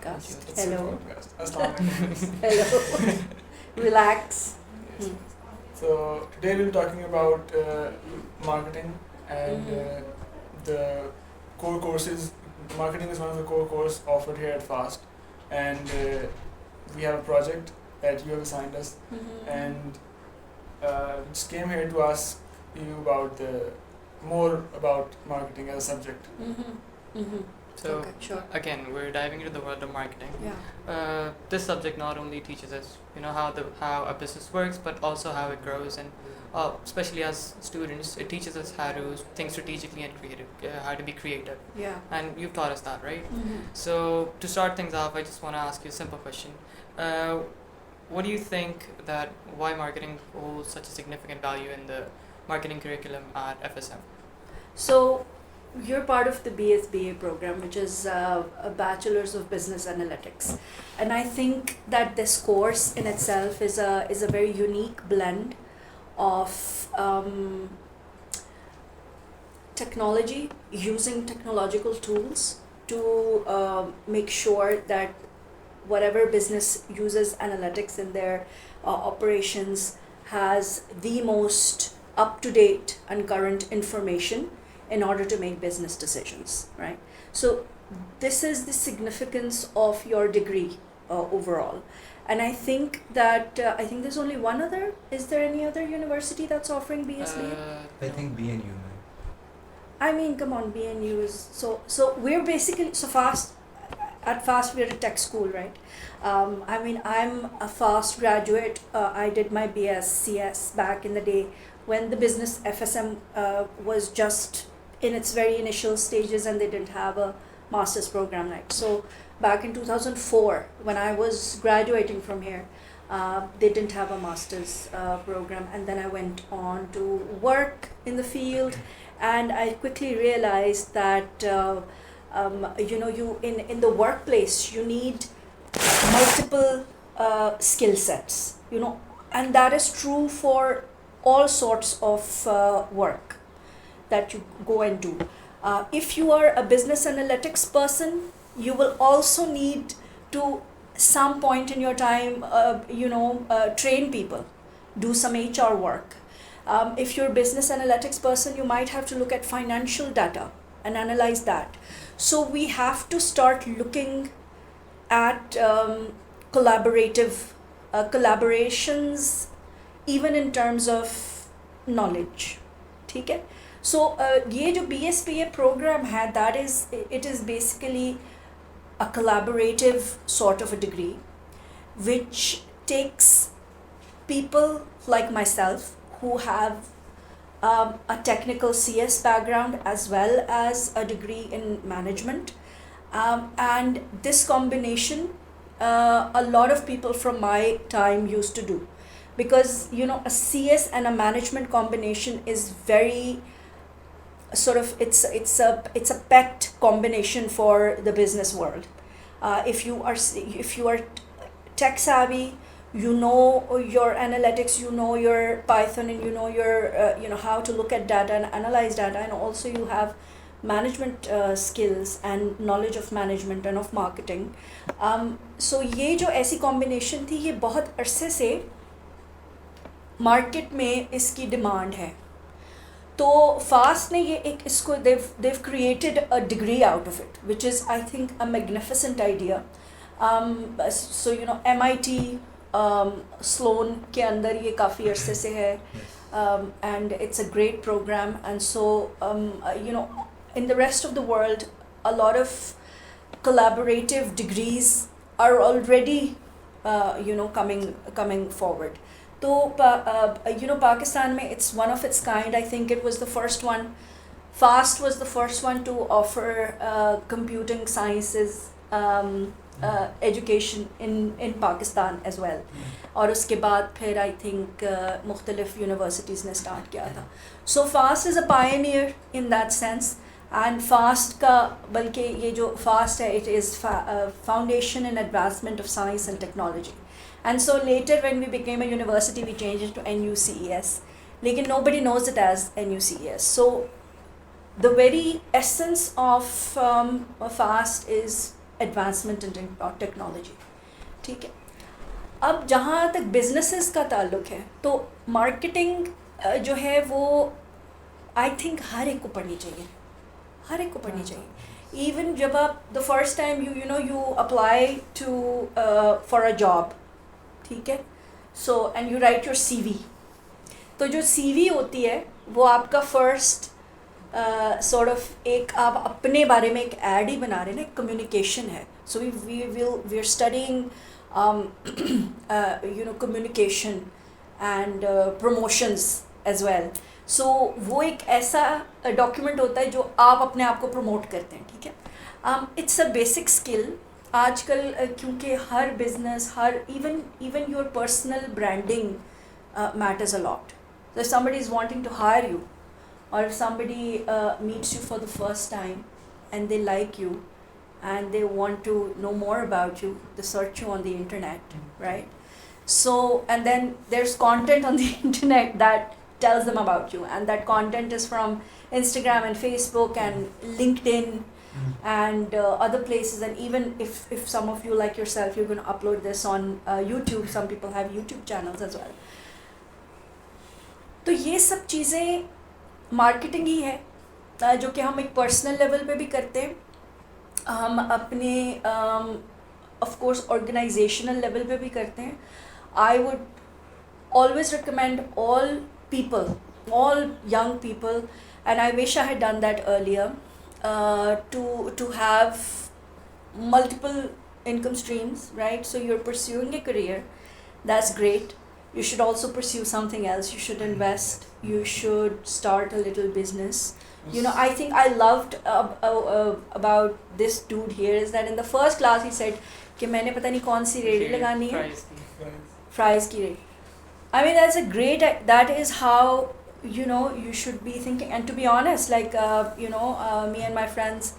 podcast. It's a Hello. podcast. Assalamualaikum. Hello. Relax. Yes. Hmm. So today we'll be talking about marketing and the core courses. Marketing is one of the core courses offered here at FAST, and we have a project that you have assigned us, and just came here to ask you about more about marketing as a subject. So Okay, sure. again, we're diving into the world of marketing. Yeah. This subject not only teaches us, how a business works, but also how it grows, and especially as students, it teaches us how to think strategically and creative, how to be creative, Yeah. and you've taught us that, right? So to start things off, I just want to ask you a simple question. What do you think that why marketing holds such a significant value in the marketing curriculum at FSM? So you're part of the BSBA program, which is a Bachelor's of Business Analytics, and I think that this course in itself is a very unique blend of technology, using technological tools to make sure that whatever business uses analytics in their operations has the most up-to-date and current information in order to make business decisions, right? So this is the significance of your degree overall. And I think that I think there's only one other. Is there any other university that's offering BSBA? I think BNU, man. I mean, come on, BNU is so we're basically FAST. At FAST, we're a tech school, right? I mean, I'm a FAST graduate. I did my BScs back in the day when the business FSM was just in its very initial stages and they didn't have a master's program, right? So back in 2004, when I was graduating from here, they didn't have a master's program, and then I went on to work in the field, and I quickly realized that you in the workplace you need multiple skill sets, and that is true for all sorts of work that you go and do. If you are a business analytics person, you will also need to some point in your time train people, do some HR work. If you're a business analytics person, you might have to look at financial data and analyze that. So we have to start looking at collaborations, even in terms of knowledge. ठीक है? So ये जो BSBA program है, it is basically a collaborative sort of a degree, which takes people like myself who have a technical CS background as well as a degree in management, and this combination a lot of people from my time used to do, because a CS and a management combination is very sort of it's a pet combination for the business world. If you are tech savvy, you know your analytics, you know your Python, and you know your how to look at data and analyze data, and also you have management skills and knowledge of management and of marketing. So ये जो ऐसी combination थी, ये बहुत अरसे से market में इसकी demand है. तो FAST ने ये एक इसको they've created a degree out of it, which is I think a magnificent idea. So MIT Sloan के अंदर ये काफ़ी अरसे से है, and it's a great program, and so in the rest of the world a lot of collaborative degrees are already coming forward. So Pakistan mein it's one of its kind. I think it was the first one. FAST was the first one to offer computing sciences education in Pakistan as well. और उसके बाद फिर I think मुख्तलिफ universities ने start किया था. So FAST is a pioneer in that sense, and FAST का बल्कि ये जो FAST है, it is Foundation in Advancement of Science and Technology. And so later when we became a university, we changed it to NUCES. Lekin nobody knows it as NUCES. So the very essence of FAST is advancement in technology, ठीक है. अब जहाँ तक businesses का ताल्लुक है तो marketing जो है वो आई थिंक हर एक को पढ़नी चाहिए, हर एक को पढ़नी चाहिए. इवन जब आप the first time you apply to for a job, ठीक है, so and you write your CV. तो जो CV होती है वो आपका फर्स्ट सॉर्ट ऑफ एक आप अपने बारे में एक ऐड ही बना रहे हैं ना, कम्युनिकेशन है. So we are studying communication and promotions as well. So वो एक ऐसा डॉक्यूमेंट होता है जो आप अपने आप को प्रमोट करते हैं, ठीक है. It's a basic skill. आजकल क्योंकि हर बिजनेस, हर even your personal branding matters a lot. So if somebody is wanting to hire you, or if somebody meets you for the first time and they like you and they want to know more about you, they search you on the internet, right? So, and then there's content on the internet that tells them about you, and that content is from Instagram and Facebook and LinkedIn and other places. And even if some of you like yourself, you're going to upload this on YouTube. Some people have YouTube channels as well. तो ये सब चीज़ें marketing ही है जो कि हम एक personal level पे भी करते हैं, हम अपने ऑफ कोर्स ऑर्गेनाइजेशनल लेवल पे भी करते हैं. I would always recommend all people, all young people, and I wish I had done that earlier, to have multiple income streams, right? So you're pursuing a career, that's great. You should also pursue something else. You should invest. You should start a little business. I think I loved about this dude here is that in the first class he said कि मैंने पता नहीं कौन सी ready लगानी है, fries की ready. I mean that is how you should be thinking. And to be honest, like me and my friends,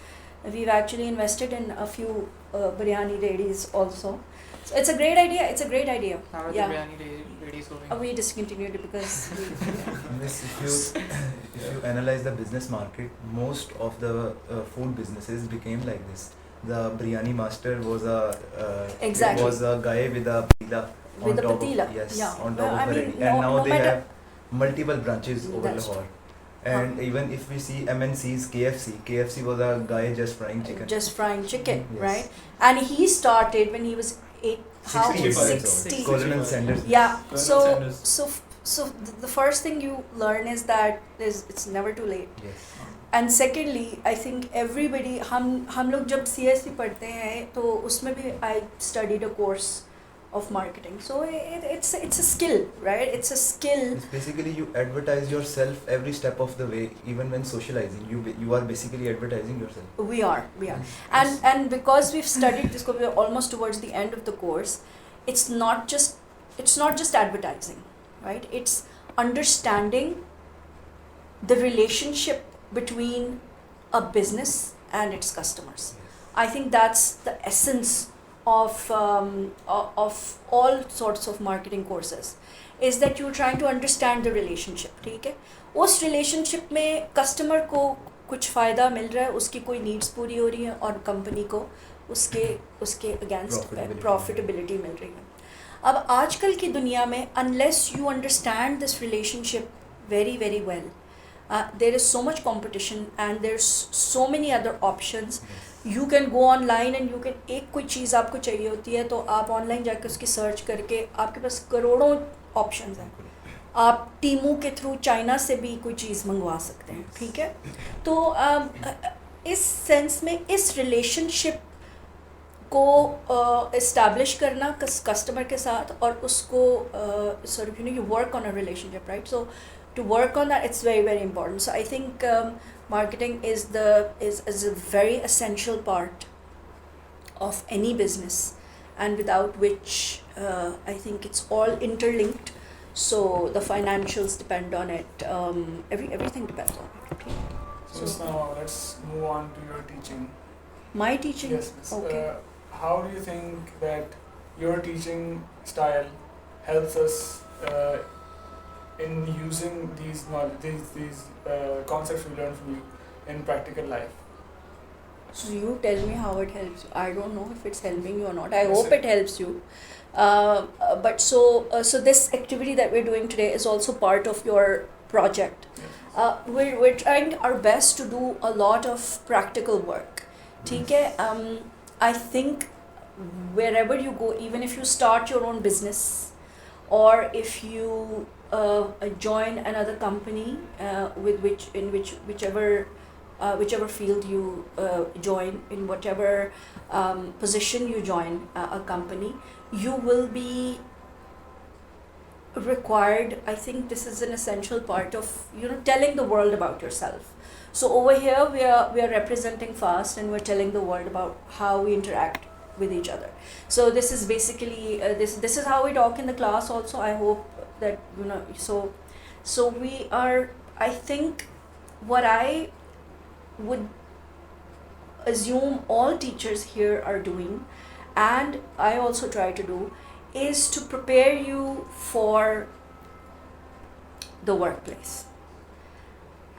we've actually invested in a few biryani redis also. So it's a great idea. It's a great idea. How are the biryani ladies going? We discontinued it because Miss, if you analyze the business market, most of the food businesses became like this. The biryani master was Exactly. was a guy with a patila With a top patila, of, yes, yeah. on top Well, of I the mean, ready. And no now they matter- have multiple branches over That's Lahore. And even if we see MNCs, KFC was a guy just frying chicken. just frying chicken, Yes. right? And he started when he was 60. Colonel Sanders. Yeah. Colonel So Sanders. so the first thing you learn is that it's never too late. Yes. And secondly, I think everybody, हम लोग जब CSP पढ़ते हैं तो उसमें भी I studied a course of marketing. So it's a skill, right? It's a skill. It's basically you advertise yourself every step of the way, even when socializing. You are basically advertising yourself. We are. And because we've studied this, we're almost towards the end of the course. It's not just advertising, right? It's understanding the relationship between a business and its customers. I think that's the essence of all sorts of marketing courses, is that you're trying to understand the relationship. ठीक है, उस relationship में customer को कुछ फ़ायदा मिल रहा है, उसकी कोई needs पूरी हो रही है और company को उसके against profitability मिल रही है. अब आजकल की दुनिया में unless you understand this relationship very very well, there is so much competition and there's so many other options. You can go online and you can, एक कोई चीज़ आपको चाहिए होती है तो आप ऑनलाइन जाकर उसकी सर्च करके आपके पास करोड़ों ऑप्शंस हैं. आप टीमू के थ्रू चाइना से भी कोई चीज़ मंगवा सकते हैं, ठीक है. तो इस सेंस में इस रिलेशनशिप को इस्टेब्लिश करना कस्टमर के साथ और उसको sort of you work on a relationship, right? So to work on that, it's very very important. So I think marketing is a very essential part of any business, and without which I think it's all interlinked. So the financials depend on it. Everything depends on it. Okay? So now let's move on to your teaching. My teaching. Yes, miss. Okay. How do you think that your teaching style helps us in using these concepts we learn from you in practical life? So you tell me how it helps you. I don't know if it's helping you or not. I Yes, hope sir. it helps you. But so this activity that we're doing today is also part of your project. Yes. We're trying our best to do a lot of practical work. ठीक है? I think wherever you go, even if you start your own business, or if you join another company whichever field you join, in whatever position you join a company, you will be required. I think this is an essential part of telling the world about yourself. So over here we are representing FAST, and we're telling the world about how we interact with each other. So this is basically this is how we talk in the class also. I hope that so we are, I think what I would assume all teachers here are doing, and I also try to do, is to prepare you for the workplace,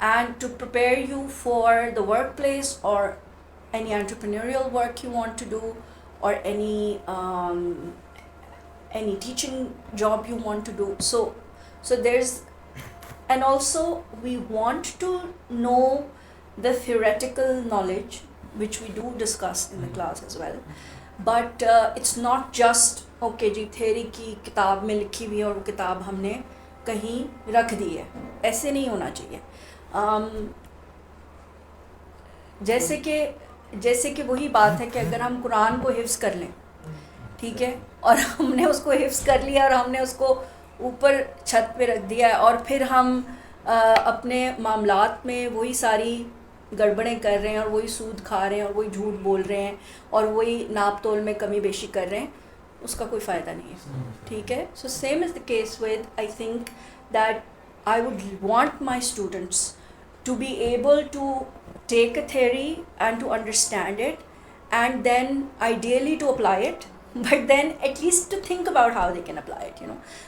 and to prepare you for the workplace or any entrepreneurial work you want to do, or any teaching job you want to do. So there's, and also we want to know the theoretical knowledge, which we do discuss in the class as well, but it's not just okay जी theory की किताब में लिखी हुई है और वो किताब हमने कहीं रख दी है, ऐसे नहीं होना चाहिए. जैसे कि वही बात है कि अगर हम कुरान को हिफ्ज़ कर लें, ठीक है, और हमने उसको हिफ्ज़ कर लिया और हमने उसको ऊपर छत पे रख दिया है, और फिर हम अपने मामलात में वही सारी गड़बड़ें कर रहे हैं, और वही सूद खा रहे हैं, और वही झूठ बोल रहे हैं, और वही नाप तोल में कमी बेशी कर रहे हैं, उसका कोई फ़ायदा नहीं है. ठीक है. So same is the case with, I think that I would want my students to be able to take a theory and to understand it, and then ideally to apply it, but then at least to think about how they can apply it.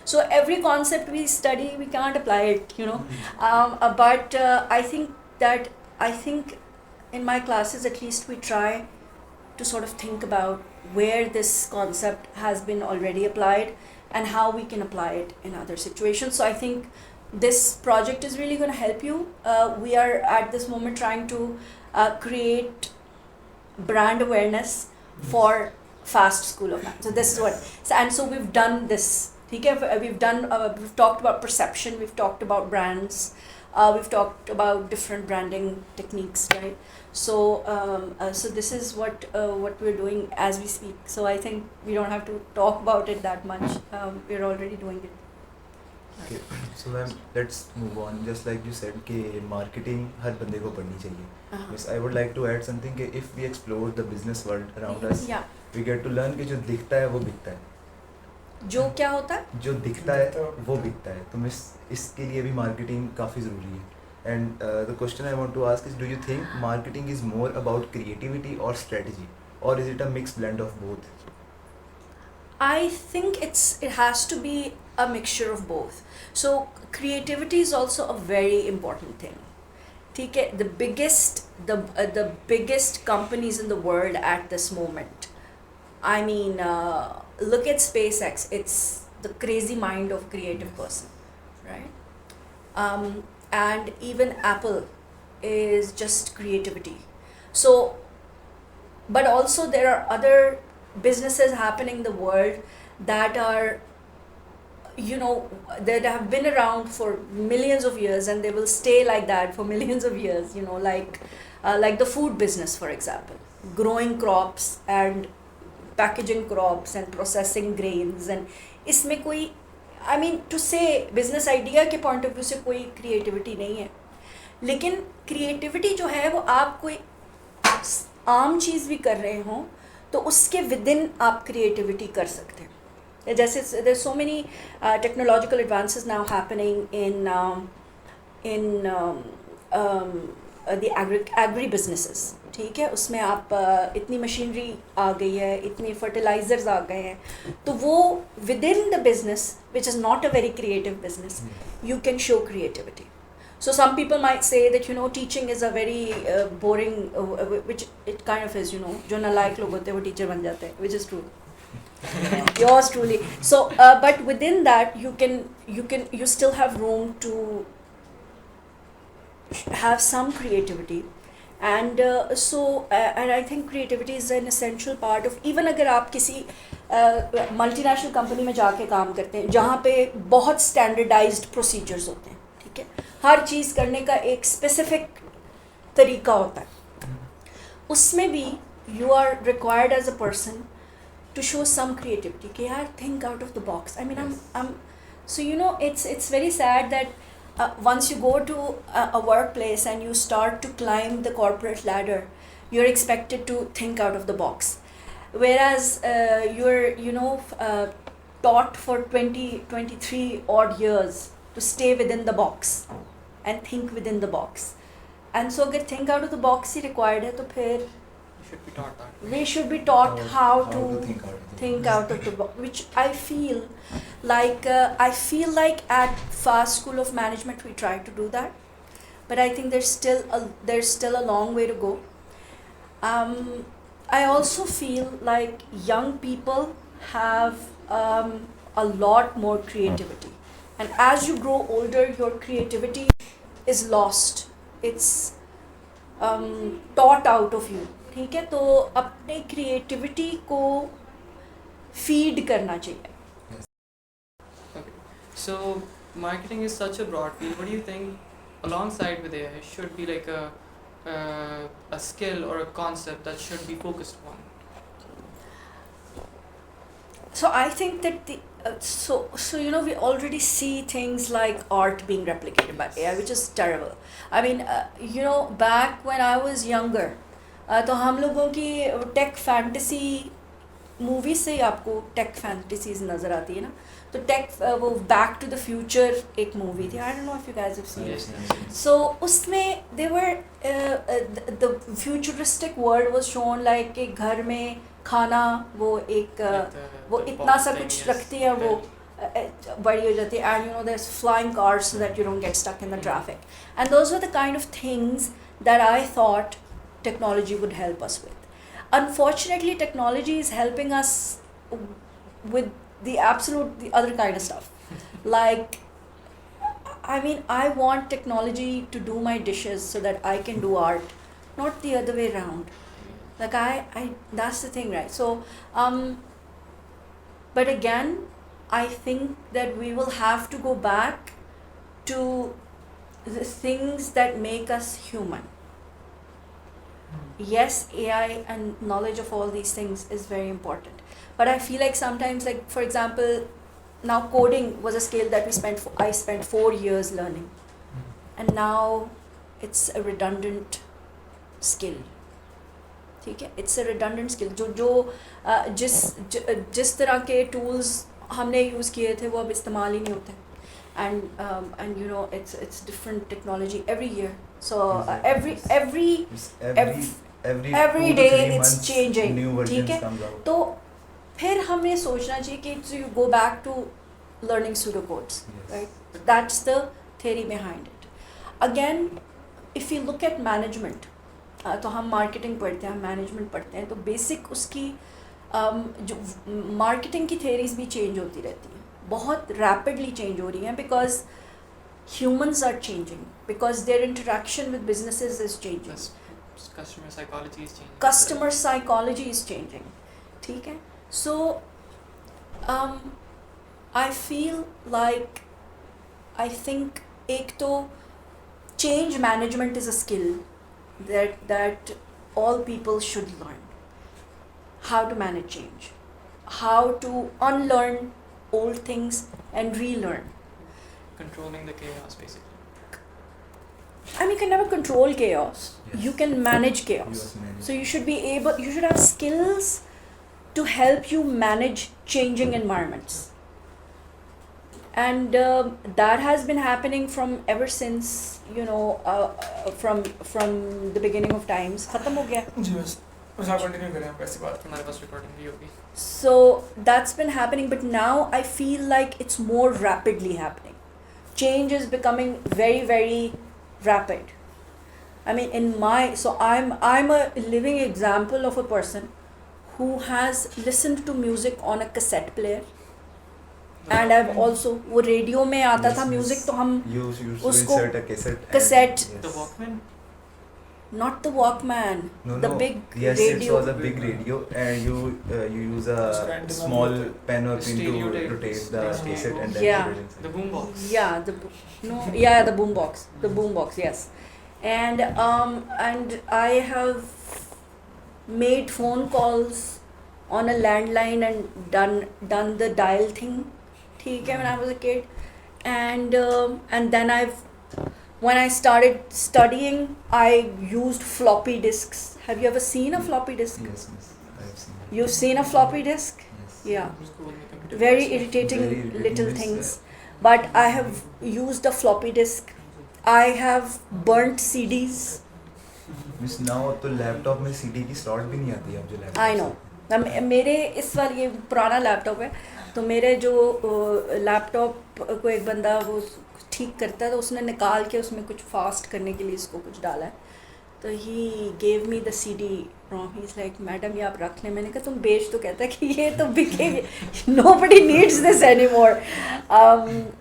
So every concept we study, we can't apply it, but I think in my classes at least we try to sort of think about where this concept has been already applied and how we can apply it in other situations. So I think this project is really going to help you. We are at this moment trying to create brand awareness for FAST School of Math. So this is what, so we've done this. We've talked about perception, we've talked about brands, we've talked about different branding techniques, right? So this is what we're doing as we speak. So I think we don't have to talk about it that much. We're already doing it. Okay, so ma'am, let's move on. Just like you said कि marketing हर बंदे को पढ़नी चाहिए. Yes, I would like to add something कि if we explore the business world around us, Yeah. we get to learn कि जो दिखता है वो बिकता है. जो क्या होता है? जो दिखता है वो बिकता है. तो मिस इसके लिए भी marketing काफ़ी ज़रूरी है. And the question I want to ask is, do you think marketing is more about creativity or strategy, or is it a mixed blend of both? I think it has to be a mixture of both. So creativity is also a very important thing. ठीक है. The biggest companies in the world at this moment, I mean, look at SpaceX. It's the crazy mind of creative person, right? And even Apple is just creativity. So, but also there are other businesses happening in the world that are, that have been around for millions of years, and they will stay like that for millions of years, like the food business, for example, growing crops and packaging crops and processing grains. And इसमें कोई, I mean, to say business idea के point of view से कोई creativity नहीं है, लेकिन creativity जो है वो आप कोई आम चीज़ भी कर रहे हों तो उसके within आप creativity कर सकते हैं. जैसे there's so many technological advances now happening in the agri businesses. ठीक है. उसमें आप इतनी मशीनरी आ गई है, इतनी फर्टिलाइजर्स आ गए हैं, तो वो within the business which is not a very creative business, you can show creativity. So some people might say that, you know, teaching is a very boring, which it kind of is, you know, जो नालायक लोग होते हैं वो teacher बन जाते हैं, which is true. Yours truly. So but within that you still have room to have some creativity, and and I think creativity is an essential part of, even अगर आप किसी मल्टीनेशनल कंपनी में जाके काम करते हैं जहाँ पे बहुत स्टैंडर्डाइज्ड प्रोसीजर्स होते हैं, ठीक है, हर चीज़ करने का एक स्पेसिफिक तरीका होता है, उसमें भी you are required as a person to show some creativity कि यार think out of the box. I mean, I'm so, you know, it's very sad that once you go to a workplace and you start to climb the corporate ladder, you're expected to think out of the box, whereas you're, you know, taught for 23 odd years to stay within the box and think within the box. And so अगर think out of the box he required है तो फिर should be taught that. we should be taught how to think out of the box, which I feel like at Fast School of Management we try to do that, but I think there's still a long way to go. I also feel like young people have a lot more creativity, and as you grow older your creativity is lost, it's taught out of you, ठीक है, तो अपने creativity को feed करना चाहिए. Okay. So marketing is such a broad field. What do you think alongside with AI should be like a skill or a concept that should be focused on? So I think that so you know, we already see things like art being replicated by AI, which is terrible. I mean, you know, back when I was younger, तो हम लोगों की take fantasy movie से ही आपको take fantasies नज़र आती है ना, तो टेक वो बैक टू द फ्यूचर एक मूवी थी, I don't know if you guys have seen it. So उसमें they were the futuristic world was shown like कि घर में खाना वो एक वो इतना सा कुछ रखती है, वो बड़ी हो जाती है, and you know there is flying cars so that you don't get stuck in the traffic, and those were the kind of things that I thought technology would help us with. Unfortunately, technology is helping us with the other kind of stuff. Like, I mean, I want technology to do my dishes so that I can do art, not the other way around. Like I that's the thing, right? So, but again, I think that we will have to go back to the things that make us human. Yes, AI and knowledge of all these things is very important, but I feel like sometimes, like for example, now coding was a skill that I spent 4 years learning, and now it's a redundant skill. ठीक है, it's a redundant skill. जो जिस तरह के tools हमने use किए थे वो अब इस्तेमाल ही नहीं होते, and you know, it's different technology every year, so every day it's changing, ठीक है, तो फिर हमें सोचना चाहिए कि you go back to learning pseudocodes, right? That's the theory behind it. Again, if you look at management, तो हम marketing पढ़ते हैं, हम management पढ़ते हैं, तो basic उसकी जो marketing की theories भी change होती रहती हैं, बहुत rapidly change हो रही हैं, because humans are changing, because their interaction with businesses is changing. Customer psychology is changing. Customer psychology is changing, ठीक है. So I feel like, I think एक तो change management is a skill that all people should learn. How to manage change, how to unlearn old things and relearn. Controlling the chaos, basically. I mean, you can never control chaos. Yes. You can manage chaos. So you should have skills to help you manage changing environments. And that has been happening from ever since, you know, from the beginning of times. खत्म हो गया. जी बस आप continue करें, आप ऐसी बात. हमारे पास recording भी होगी. So that's been happening, but now I feel like it's more rapidly happening. Change is becoming very, very rapid. I mean, I'm a living example of a person who has listened to music on a cassette player, and I've also वो radio में आता था music तो हम You used to उसको insert a cassette. cassette. The Walkman? not the Walkman, No, the no. big Yes, radio. it was a big radio, and you use Just a random small amount. pen or pin to Stereo tape. rotate the Stereo. cassette and then Yeah. put it inside. The boombox. Yeah, the boombox, yes. And I have made phone calls on a landline and done the dial thing, ठीक है, when I was a kid, and then when I started studying, I used floppy disks. Have you ever seen a floppy disk? Yes, miss. I have seen. You've seen a floppy disk? Yes. Yeah. School में computer Very class में. irritating Very irritating, little miss. things. But I have used a floppy disk. I have burnt CDs. Miss, now तो laptop में CD की slot भी नहीं आती है अब जो लैपटॉप I know. मेरे इस बार ये पुराना लैपटॉप है, तो मेरे जो लैपटॉप को एक बंदा वो ठीक करता है, तो उसने निकाल के उसमें कुछ फास्ट करने के लिए इसको कुछ डाला है, तो he gave me the CD ROM. He is like, madam ये आप रख लें. मैंने कहा तुम बेच, तो कहता है कि ये तो बिकेगी, nobody needs this anymore.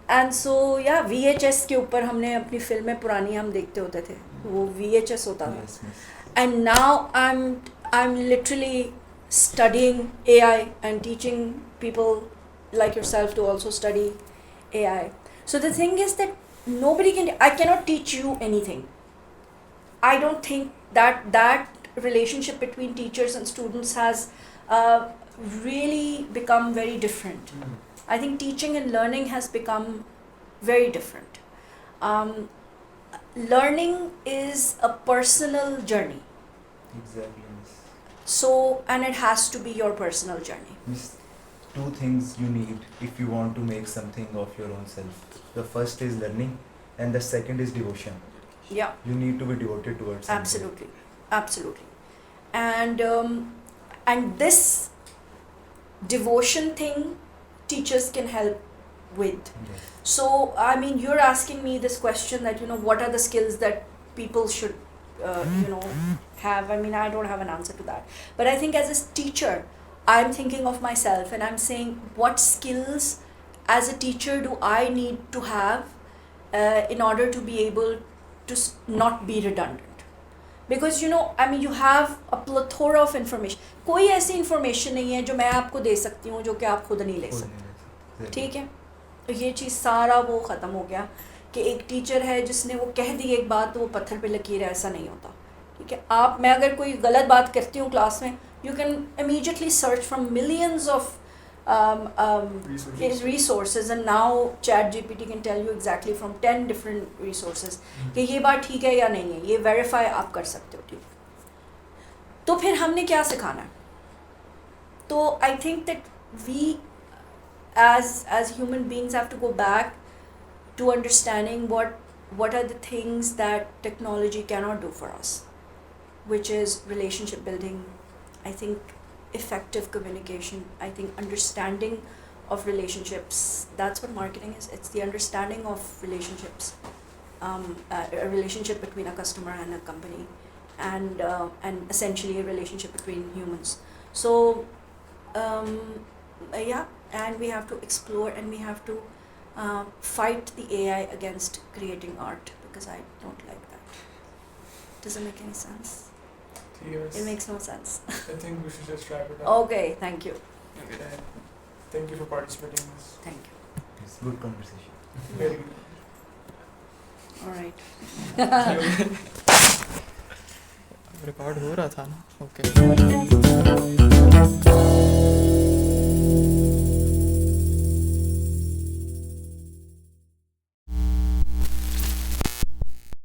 And so या VHS के ऊपर हमने अपनी फिल्में पुरानी हम देखते होते थे, वो VHS होता था. Yes, miss. And now I'm literally studying AI and teaching people like yourself to also study AI. So the thing is that I cannot teach you anything. I don't think that relationship between teachers and students has really become very different. I think teaching and learning has become very different. Learning is a personal journey. Exactly, miss. So, and it has to be your personal journey. Miss, two things you need if you want to make something of your own self. The first is learning, and the second is devotion. Yeah, You need to be devoted towards something. absolutely. And this devotion thing teachers can help with. Yes. So, I mean, you're asking me this question that, what are the skills that people should, have. I mean, I don't have an answer to that. But I think as a teacher, I'm thinking of myself and I'm saying, what skills as a teacher do I need to have in order to be able to not be redundant? Because, I mean, you have a plethora of information. कोई ऐसी information नहीं है जो मैं आपको दे सकती हूँ जो कि आप खुद नहीं ले सकते. ठीक है, तो ये चीज़ सारा वो ख़त्म हो गया कि एक टीचर है जिसने वो कह दी एक बात तो वो पत्थर पे लकीर है, ऐसा नहीं होता. ठीक है, मैं अगर कोई गलत बात करती हूँ क्लास में, you can immediately search from millions of resources, and now ChatGPT can tell you exactly from 10 different resources कि ये बात ठीक है या नहीं है, ये verify आप कर सकते हो. ठीक है, तो फिर हमने क्या सिखाना है? तो I think that we as human beings have to go back to understanding what are the things that technology cannot do for us, which is relationship building. I think effective communication. I think understanding of relationships. That's what marketing is. It's the understanding of relationships, a relationship between a customer and a company, and essentially a relationship between humans. So and we have to explore and we have to fight the AI against creating art, because I don't like that. Does it make any sense? Yes. It makes no sense. I think we should just wrap it up. Okay, thank you. Okay. And thank you for participating in this. Thank you. It's good conversation. Very good. All right. Record हो रहा था ना. Okay.